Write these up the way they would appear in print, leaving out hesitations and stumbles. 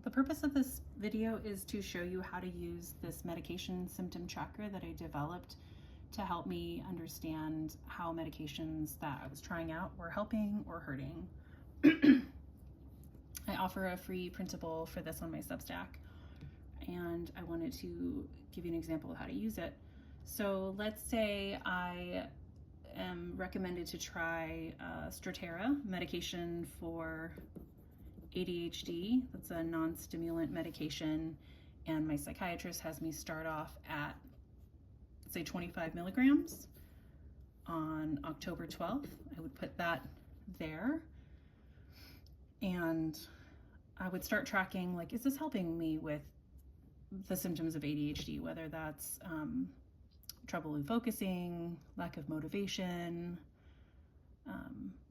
The purpose of this video is to show you how to use this medication symptom tracker that I developed to help me understand how medications that I was trying out were helping or hurting. I offer a free printable for this on my Substack, and I wanted to give you an example of how to use it. So let's say I am recommended to try Strattera, medication for ADHD. That's a non-stimulant medication, and my psychiatrist has me start off at, say, 25 milligrams on October 12th. I would put that there, and I would start tracking, like, is this helping me with the symptoms of ADHD, whether that's trouble in focusing, lack of motivation,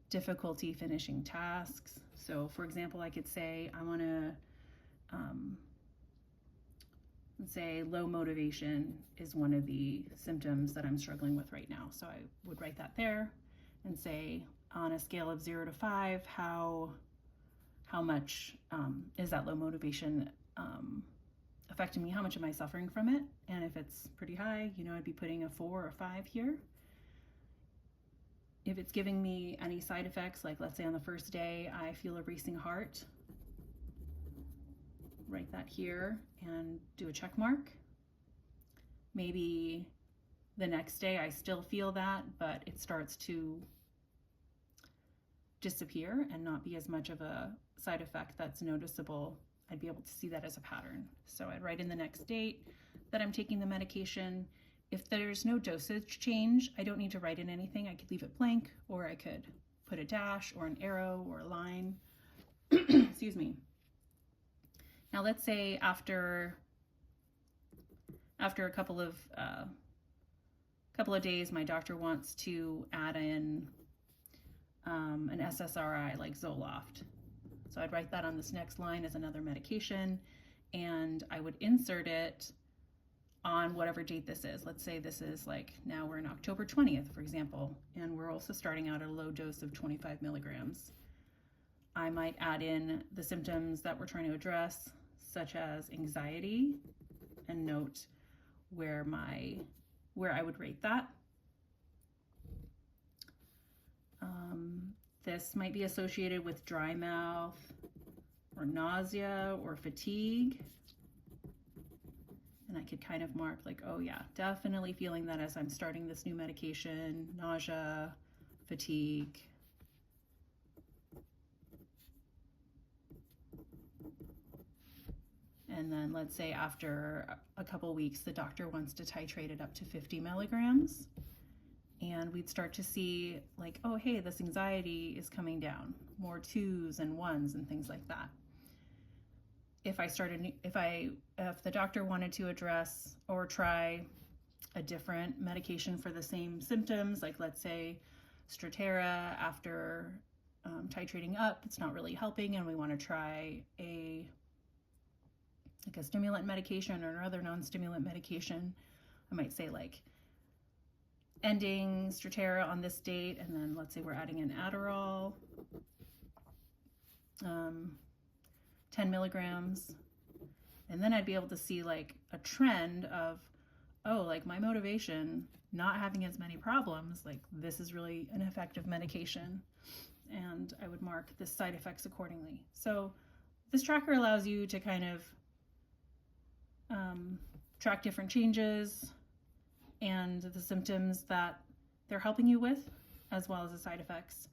difficulty finishing tasks. So for example, I could say I want to say low motivation is one of the symptoms that I'm struggling with right now. So I would write that there and say, on a scale of 0 to 5, how much is that low motivation affecting me? How much am I suffering from it? And if it's pretty high, I'd be putting a 4 or 5 here. If it's giving me any side effects, like let's say on the first day I feel a racing heart, write that here and do a check mark. Maybe the next day I still feel that, but it starts to disappear and not be as much of a side effect that's noticeable. I'd be able to see that as a pattern. So I'd write in the next date that I'm taking the medication. If there's no dosage change, I don't need to write in anything. I could leave it blank, or I could put a dash or an arrow or a line. Excuse me. Now let's say after a couple of days, my doctor wants to add in an SSRI like Zoloft. So I'd write that on this next line as another medication, and I would insert it on whatever date this is. Let's say this is like, now we're in October 20th, for example, and we're also starting out at a low dose of 25 milligrams. I might add in the symptoms that we're trying to address, such as anxiety, and note where I would rate that. This might be associated with dry mouth or nausea or fatigue. And I could kind of mark like, oh yeah, definitely feeling that as I'm starting this new medication, nausea, fatigue. And then let's say after a couple weeks, the doctor wants to titrate it up to 50 milligrams. And we'd start to see like, oh, hey, this anxiety is coming down, more 2s and 1s and things like that. If the doctor wanted to address or try a different medication for the same symptoms, like let's say Strattera, after titrating up, it's not really helping, and we want to try a stimulant medication or another non-stimulant medication, I might say like ending Strattera on this date, and then let's say we're adding in Adderall, 10 milligrams. And then I'd be able to see like a trend of, oh, like my motivation, not having as many problems, like this is really an effective medication. And I would mark the side effects accordingly. So this tracker allows you to kind of track different changes and the symptoms that they're helping you with, as well as the side effects.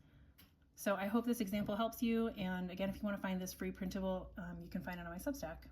So I hope this example helps you. And again, if you want to find this free printable, you can find it on my Substack.